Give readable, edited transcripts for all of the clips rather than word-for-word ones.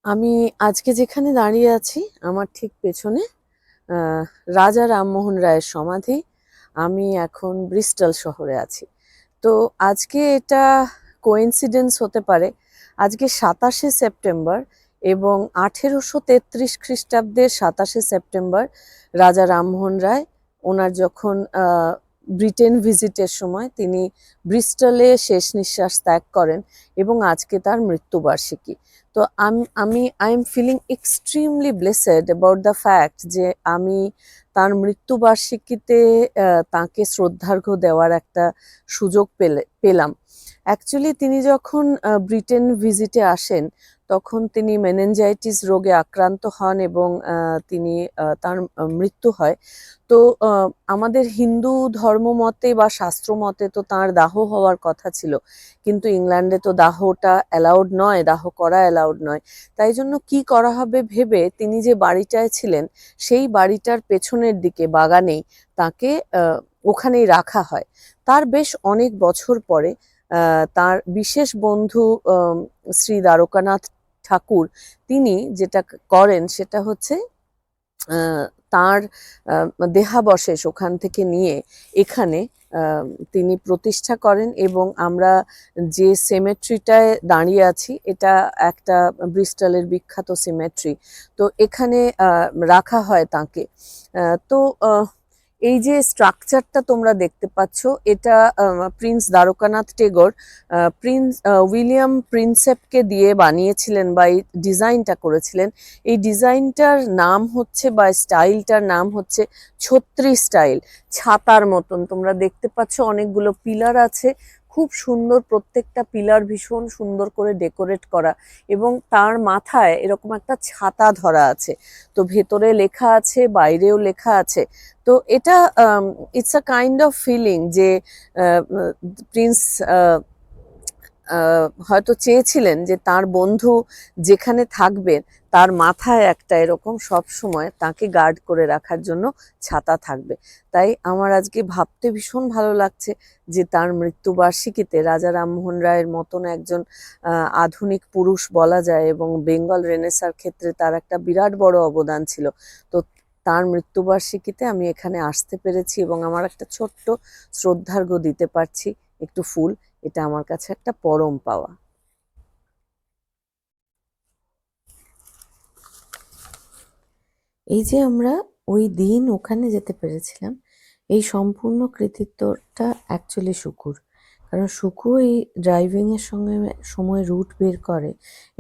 আমি আজকে যেখানে দাঁড়িয়ে আছি আমার ঠিক পেছনে আহ, রাজা রামমোহন রায়ের সমাধি। আমি এখন ব্রিস্টল শহরে আছি। তো আজকে এটা কোইন্সিডেন্স হতে পারে। আজকে 27শে সেপ্টেম্বর এবং 1833 খ্রিস্টাব্দের 27শে সেপ্টেম্বর রাজা রামমোহন রায় ওনার যখন ব্রিটেন ভিজিটের সময় তিনি ব্রিস্টলে শেষ নিঃশ্বাস ত্যাগ করেন এবং আজকে তার মৃত্যুবার্ষিকী। তো I am feeling extremely blessed about the fact যে আমি তার মৃত্যুবার্ষিকীতে তাকে শ্রদ্ধার্ঘ্য দেওয়ার একটা সুযোগ পেলাম। অ্যাকচুয়ালি তিনি যখন ব্রিটেন ভিজিটে আসেন তখন তিনি মেনেঞ্জাইটিস রোগে আক্রান্ত হন এবং তিনি তার মৃত্যু হয়। তো আমাদের হিন্দু ধর্ম মতে বা শাস্ত্র মতে তো তাঁর দাহ হওয়ার কথা ছিল, কিন্তু ইংল্যান্ডে তো দাহটা অ্যালাউড নয়, দাহ করা অ্যালাউড নয়। তাই জন্য কি করা হবে ভেবে তিনি যে বাড়িটায় ছিলেন সেই বাড়িটার পেছনের দিকে বাগানেই তাকে ওখানেই রাখা হয়। তার বেশ অনেক বছর পরে তার বিশেষ বন্ধু শ্রী দ্বারকানাথ ঠাকুর তিনি যেটা করেন সেটা হচ্ছে আহ, তার দেহাবশেষ ওখান থেকে নিয়ে এখানে তিনি প্রতিষ্ঠা করেন এবং আমরা যে সিমেট্রিটায় দাঁড়িয়ে আছি এটা একটা ব্রিস্টলের বিখ্যাত সিমেট্রি। তো এখানে রাখা হয় তাকে। তো এই যে স্ট্রাকচারটা তোমরা দেখতে পাচ্ছ এটা prince Dwarkanath Tagore prince William প্রিন্সেপকে দিয়ে বানিয়েছিলেন বা এই ডিজাইনটা করেছিলেন। এই ডিজাইনটার নাম হচ্ছে বা স্টাইলটার নাম হচ্ছে ছত্রি স্টাইল। ছাতার মতন তোমরা দেখতে পাচ্ছ অনেকগুলো পিলার আছে, খুব সুন্দর, প্রত্যেকটা পিলার ভীষণ সুন্দর করে ডেকোরেট করা এবং তার মাথায় এরকম একটা ছাতা ধরা আছে। তো ভেতরে লেখা আছে, বাইরেও লেখা আছে। তো এটা it's a kind of feeling যে প্রিন্স হয়তো চেয়েছিলেন যে তার বন্ধু যেখানে থাকবেন তার মাথায় একটা এরকম সব সময় তাকে গার্ড করে রাখার জন্য ছাতা থাকবে। তাই আমার আজকে ভাবতে ভীষণ ভালো লাগছে যে তার মৃত্যুবার্ষিকীতে রাজা রামমোহন রায়ের মতন একজন আধুনিক পুরুষ বলা যায় এবং বেঙ্গল রেনেসার ক্ষেত্রে তার একটা বিরাট বড় অবদান ছিল। তো তার মৃত্যুবার্ষিকীতে আমি এখানে আসতে পেরেছি এবং আমার একটা ছোট্ট শ্রদ্ধার্ঘ্য দিতে পারছি, একটু ফুল। এটা আমার কাছে একটা পরম পাওয়া। এই যে আমরা ওই দিন ওখানে যেতে পেরেছিলাম, এই সম্পূর্ণ কৃতিত্বটা অ্যাকচুয়ালি শুকুর। কারণ শুকু এই ড্রাইভিং এর সময় রুট বের করে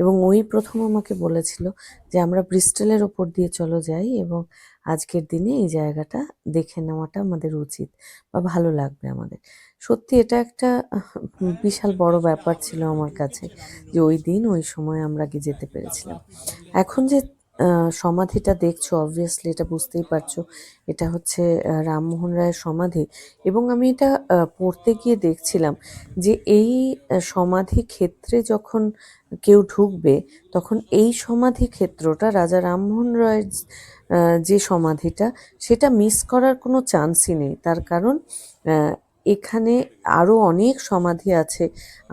এবং ওই প্রথম আমাকে বলেছিল যে আমরা ব্রিস্টলের ওপর দিয়ে চলো যাই এবং আজকের দিনে এই জায়গাটা দেখে নেওয়াটা আমাদের উচিত বা ভালো লাগবে আমাদের। সত্যি এটা একটা বিশাল বড় ব্যাপার ছিল আমার কাছে যে ওই দিন ওই সময় আমরা গিয়ে যেতে পেরেছিলাম। এখন যে সমাধিটা দেখছো, অবভিয়াসলি এটা বুঝতেই পারছো এটা হচ্ছে রামমোহন রায়ের সমাধি। এবং আমি এটা পড়তে গিয়ে দেখছিলাম যে এই সমাধি ক্ষেত্রে যখন কেউ ঢুকবে তখন এই সমাধি ক্ষেত্রটা রাজা রামমোহন রায়ের যে সমাধিটা সেটা মিস করার কোনো চান্সই নেই। তার কারণ এখানে আরো অনেক সমাধি আছে।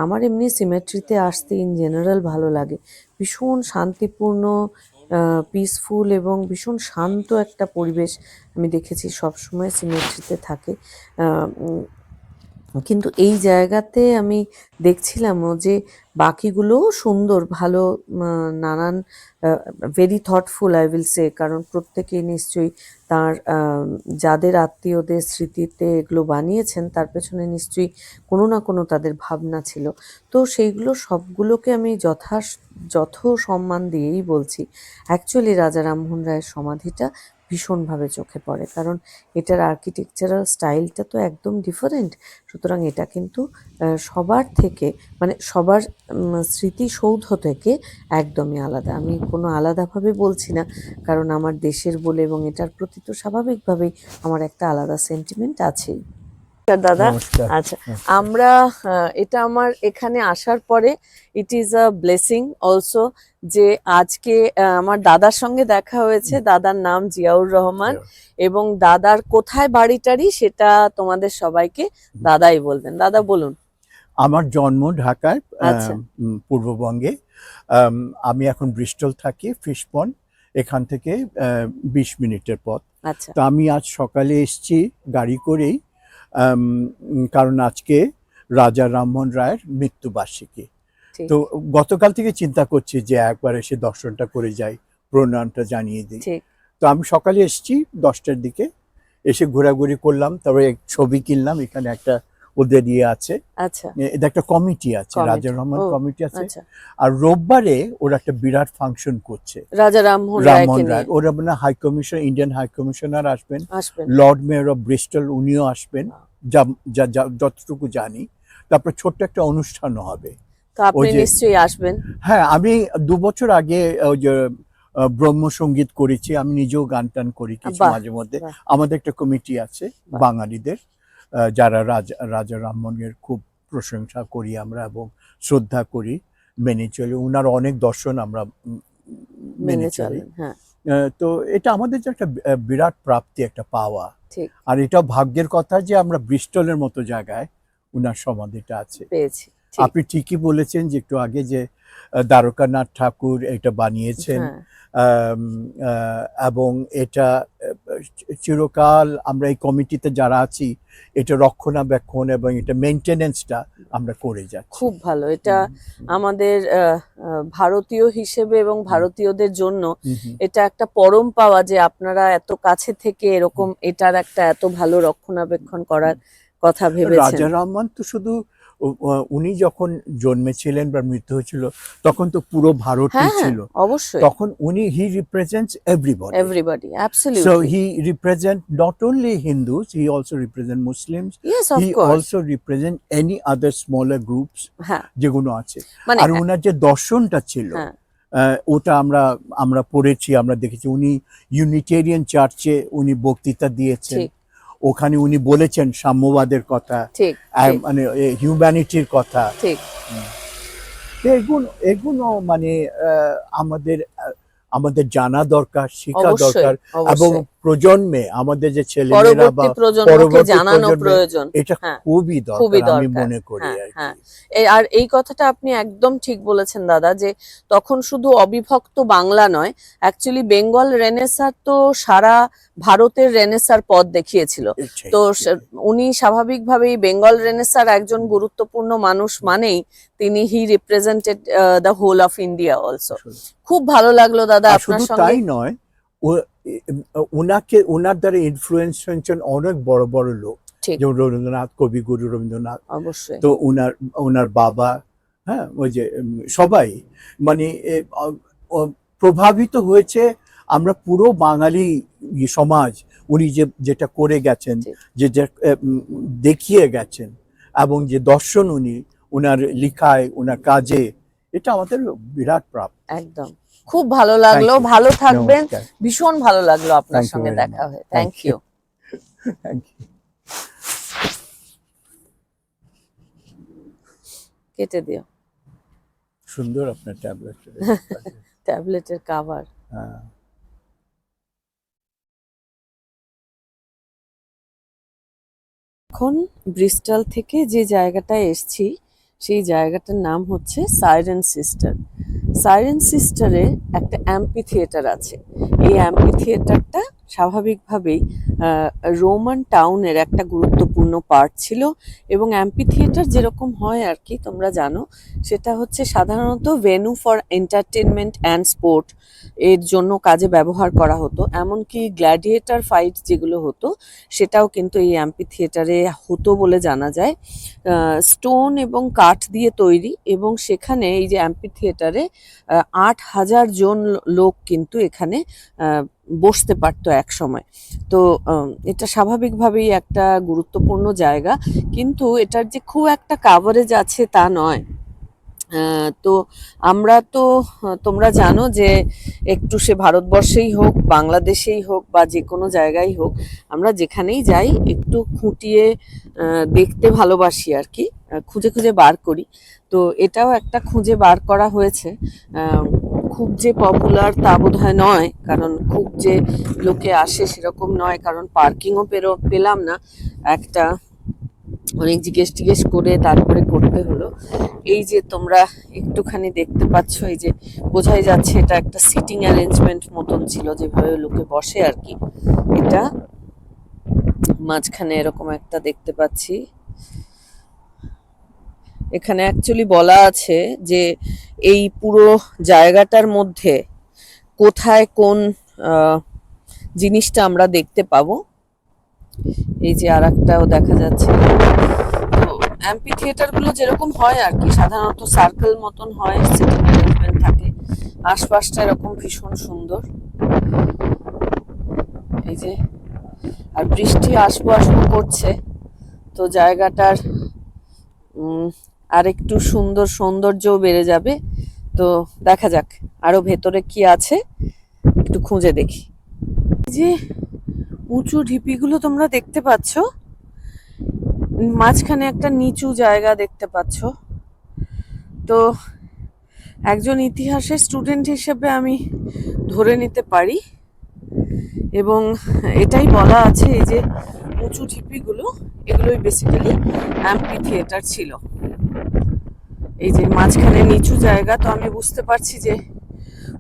আমার এমনি সিমেট্রিতে আসতে ইন জেনারেল ভালো লাগে, ভীষণ শান্তিপূর্ণ, পিসফুল এবং ভীষণ শান্ত একটা পরিবেশ আমি দেখেছি সবসময় সিমেট্রিতে থাকে। কিন্তু এই জায়গাতে আমি দেখছিলামও যে বাকিগুলোও সুন্দর, ভালো, নানান very thoughtful I will say, কারণ প্রত্যেকেই নিশ্চয়ই তার যাদের আত্মীয়দের স্মৃতিতে এগুলো বানিয়েছেন তার পেছনে নিশ্চয়ই কোনো না কোনো তাদের ভাবনা ছিল। তো সেইগুলো সবগুলোকে আমি যথ সম্মান দিয়েই বলছি। অ্যাকচুয়ালি রাজা রামমোহন রায়ের সমাধিটা ভীষণভাবে চোখে পড়ে, কারণ এটার আর্কিটেকচারাল স্টাইলটা তো একদম ডিফারেন্ট। সুতরাং এটা কিন্তু সবার থেকে, মানে সবার স্মৃতিসৌধ থেকে একদমই আলাদা। আমি কোনো আলাদাভাবে বলছি না, কারণ আমার দেশের বলে এবং এটার প্রতি তো স্বাভাবিকভাবেই আমার একটা আলাদা সেন্টিমেন্ট আছেই। দাদা, নমস্কার। আচ্ছা, আমরা এটা আমার এখানে আসার পরে it is a blessing also যে আজকে আমার দাদার সঙ্গে দেখা হয়েছে। দাদার নাম জিয়াউর রহমান এবং দাদার কোথায় বাড়িটারি সেটা তোমাদের সবাইকে দাদাই বলবেন। দাদা বলুন। আমার জন্ম ঢাকায়, আচ্ছা পূর্ববঙ্গে। আমি এখন ব্রিস্টল থাকি, ফিশপন্ড। এখান থেকে 20 মিনিটের পথ। আচ্ছা তো আমি আজ সকালে এসেছি গাড়ি করেই, কারণ আজকে রাজা রামমোহন রায়ের মৃত্যুবার্ষিকী। ঠিক তো গতকাল থেকে চিন্তা করছি যে একবার এসে দর্শনটা করে যাই, প্রণামটা জানিয়ে দিই। ঠিক তো আমি সকালে এসেছি 10টার দিকে, এসে ঘোরাঘুরি করলাম, তারপরে ছবি কিনলাম। এখানে একটা ওদের ইয়ে আছে, আচ্ছা এটা একটা কমিটি আছে, রাজা কমিটি রহমান ও কমিটি আছে। আচ্ছা আর রোববারে ওরা একটা বিরাট ফাংশন করছে, রাজা রামমোহন রায়কে রামমোহন নিয়ে রায়। ওরা মানে high commission, Indian high commissioner আসবেন, আসবেন লর্ড মেয়র অফ ব্রিস্টল উনিও আসবেন, যা যতটুকু জানি। তারপর ছোট্ট একটা অনুষ্ঠানও হবে। তো আপনি ওই যে, নিশ্চয়ই আসবেন হ্যাঁ, আমি 2 বছর আগে ওই যে ব্রহ্মসঙ্গীত করেছি। আমি নিজেও গান টান করি কিছু বাহ মাঝে মধ্যে। বাহ আমাদের একটা কমিটি আছে বাহ বাঙালিদের, যারা রাজা রামমোহনের খুব প্রশংসা করি আমরা এবং শ্রদ্ধা করি, মেনে চলি। উনার অনেক দর্শন আমরা মেনে মেনে চলি। চলেন হ্যাঁ তো এটা আমাদের যে একটা বিরাট প্রাপ্তি, একটা পাওয়া। ঠিক আর এটাও ভাগ্যের কথা যে আমরা ব্রিস্টলের মতো জায়গায় উনার সমাধিটা আছে। পেয়েছি ঠিক আপনি ঠিকই বলেছেন যে একটু আগে যে দ্বারকানাথ ঠাকুর এটা বানিয়েছেন। হ্যাঁ আম, এবং এটা চিরকাল আমরা এই কমিটিতে যারা আছি, এটা রক্ষণাবেক্ষণ এবং এটা মেনটেনেন্সটা আমরা করে যাচ্ছি। খুব ভালো এটা হুম, আমাদের ভারতীয় হিসেবে এবং হুম, ভারতীয়দের জন্য হুম, হুম, এটা একটা পরম পাওয়া যে আপনারা এত কাছে থেকে এরকম এটার একটা এত ভালো রক্ষণাবেক্ষণ করার কথা ভেবেছেন রাজা রহমান তো শুধু উনি যখন জন্মেছিলেন বা মৃত্যু হয়েছিল, তখন তো পুরো ভারতই হ্যাঁ হ্যাঁ ছিল। অবশ্যই তখন উনি he represents everybody. Everybody So absolutely he represent not only Hindus, he also represent Muslims. Yes of He course also represent any other smaller groups হ্যাঁ যেগুলো আছে। মানে আর ওনার যে দর্শনটা ছিল, হ্যাঁ ওটা আমরা আমরা পড়েছি, আমরা দেখেছি। উনি ইউনিটেরিয়ান চার্চে উনি বক্তৃতা দিয়েছেন। ঠিক ওখানে উনি বলেছেন সাম্যবাদের কথা, ঠিক ঠিক মানে হিউম্যানিটির কথা। ঠিক তো এগুলো এগুলো মানে আমাদের আমাদের জানা দরকার, শেখা অবশ্যই দরকার। এবং অবশ্যই প্রজন্মে আমাদের যে ছেলেমেয়েরা বা পরবর্তী প্রজন্মকে পরবর্তী জানানো প্রজন্মে প্রয়োজন এটা হ্যাঁ খুবই খুবই দরকার আমি দরকার মনে করি হ্যাঁ আর হ্যাঁ কি। আর এই কথাটা আপনি একদম ঠিক বলেছেন দাদা যে তখন শুধু অবিভক্ত বাংলা নয় অ্যাকচুয়ালি বেঙ্গল রেনেসাঁ তো সারা ভারতের রেনেসাঁর পথ দেখিয়েছিল এটাই তো এটাই। উনি স্বাভাবিকভাবেই বেঙ্গল রেনেসাঁর একজন গুরুত্বপূর্ণ মানুষ মানেই তিনি he represented the whole of India also আসলে। খুব ভালো লাগলো দাদা আর আপনার শুধু সঙ্গে তাই নয়, ওনার দ্বারা ইনফ্লুয়েন্স হয়েছেন অনেক বড় বড় লোক, ঠিক যেমন রবীন্দ্রনাথ, কবিগুরু রবীন্দ্রনাথ। অবশ্যই তো ওনার বাবা, হ্যাঁ, ওই যে সবাই মানে প্রভাবিত হয়েছে। আমরা পুরো বাঙালি সমাজ উনি যেটা করে গেছেন, ঠিক যে দেখিয়ে গেছেন, এবং যে দর্শন উনি ওনার লিখায়, ওনার কাজে, এটা আমাদের বিরাট প্রাপ্ত। একদম খুব ভালো থ্যাংক লাগলো ইউ। ভালো থাকবেন নমস্কার। ভীষণ ভালো লাগলো আপনার থ্যাংক ইউ সঙ্গে ভেরি দেখা মাচ। হয়ে thank thank you. You thank you. কেটে দিও সুন্দর আপনার ট্যাবলেট। ট্যাবলেটের কাভার হ্যাঁ। এখন ব্রিস্টল থেকে যে জায়গাটায় এসছি সেই জায়গাটার নাম হচ্ছে সাইরেন সিস্টার সাইরেন সিস্টারে একটা অ্যাম্পি থিয়েটার আছে এই অ্যাম্পি থিয়েটারটা স্বাভাবিকভাবেই রোমান টাউনের একটা গুরুত্বপূর্ণ পার্ট ছিল এবং অ্যাম্পি থিয়েটার যেরকম হয় আর কি তোমরা জানো সেটা হচ্ছে সাধারণত venue for entertainment and sport এর জন্য কাজে ব্যবহার করা হতো এমনকি গ্ল্যাডিয়েটর ফাইট যেগুলো হতো সেটাও কিন্তু এই অ্যাম্পি থিয়েটারে হতো বলে জানা যায় স্টোন এবং কাঠ দিয়ে তৈরি এবং সেখানে এই যে অ্যাম্পি থিয়েটারে 8,000 জন লোক কিন্তু এখানে বসতে পারতো এক সময় তো এটা স্বাভাবিকভাবেই একটা গুরুত্বপূর্ণ জায়গা কিন্তু এটার যে খুব একটা কাভারেজ আছে তা নয় তো আমরা তো তোমরা জানো যে একটু সে ভারতবর্ষেই হোক বাংলাদেশেই হোক বা যে কোনো জায়গায় হোক আমরা যেখানেই যাই একটু খুঁটিয়ে দেখতে ভালোবাসি আর কি খুঁজে খুঁজে বার করি তো এটাও একটা খুঁজে বার করা হয়েছে খুব যে পপুলার তা বোধহয় নয় কারণ খুব যে লোকে আসে সেরকম নয় কারণ পার্কিংও পেলাম না একটা অনেক জিজ্ঞেস টিজ্ঞেস করে তারপরে করতে হলো। এই যে তোমরা একটুখানি দেখতে পাচ্ছ, এই যে বোঝাই যাচ্ছে এটা একটা সিটিং অ্যারেঞ্জমেন্ট মতন ছিল, যেভাবে লোকে বসে আর কি। এটা মাঝখানে এরকম একটা দেখতে পাচ্ছি। এখানে অ্যাকচুয়ালি বলা আছে যে এই পুরো জায়গাটার মধ্যে কোথায় কোন জিনিসটা আমরা দেখতে পাবো। এই যে আর একটাও দেখা যাচ্ছে। তো অ্যাম্পি থিয়েটার গুলো যেরকম হয় আর কি, সাধারণত সার্কেল মতন হয়, সিটিং অ্যারেঞ্জমেন্ট থাকে, আশপাশটা এরকম ভীষণ সুন্দর। এই যে আর বৃষ্টি আসবো আসবো করছে, তো জায়গাটার আর একটু সৌন্দর্যও বেড়ে যাবে। তো দেখা যাক আরো ভেতরে কি আছে, একটু খুঁজে দেখি। এই যে উঁচু ঢিপিগুলো তোমরা দেখতে পাচ্ছ, মাঝখানে একটা নিচু জায়গা দেখতে পাচ্ছ। তো একজন ইতিহাসের স্টুডেন্ট হিসেবে আমি ধরে নিতে পারি, এবং এটাই বলা আছে এই যে উঁচু ঢিপিগুলো, এগুলোই বেসিক্যালি অ্যাম্পি থিয়েটার ছিল। এই যে মাঝখানে নিচু জায়গা, তো আমি বুঝতে পারছি যে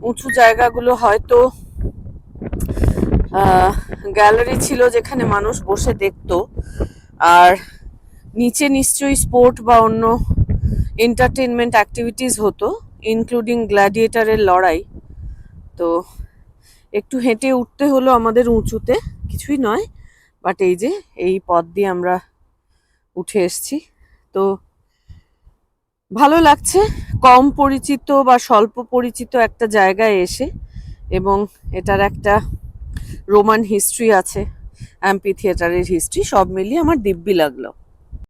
উঁচু জায়গাগুলো হয়তো গ্যালারি ছিল যেখানে মানুষ বসে দেখতো, আর নিচে নিশ্চয়ই স্পোর্ট বা অন্য এন্টারটেনমেন্ট অ্যাক্টিভিটিস হতো, ইনক্লুডিং গ্ল্যাডিয়েটারের লড়াই। তো একটু হেঁটে উঠতে হলো আমাদের উঁচুতে, কিছুই নয়, বাট এই যে এই পথ দিয়ে আমরা উঠে এসছি। তো ভালো লাগছে কম পরিচিত বা স্বল্প পরিচিত একটা জায়গায় এসে, এবং এটার একটা রোমান হিস্ট্রি আছে, অ্যাম্পি থিয়েটারের হিস্ট্রি, সব মিলিয়ে আমার দিব্যি লাগলো।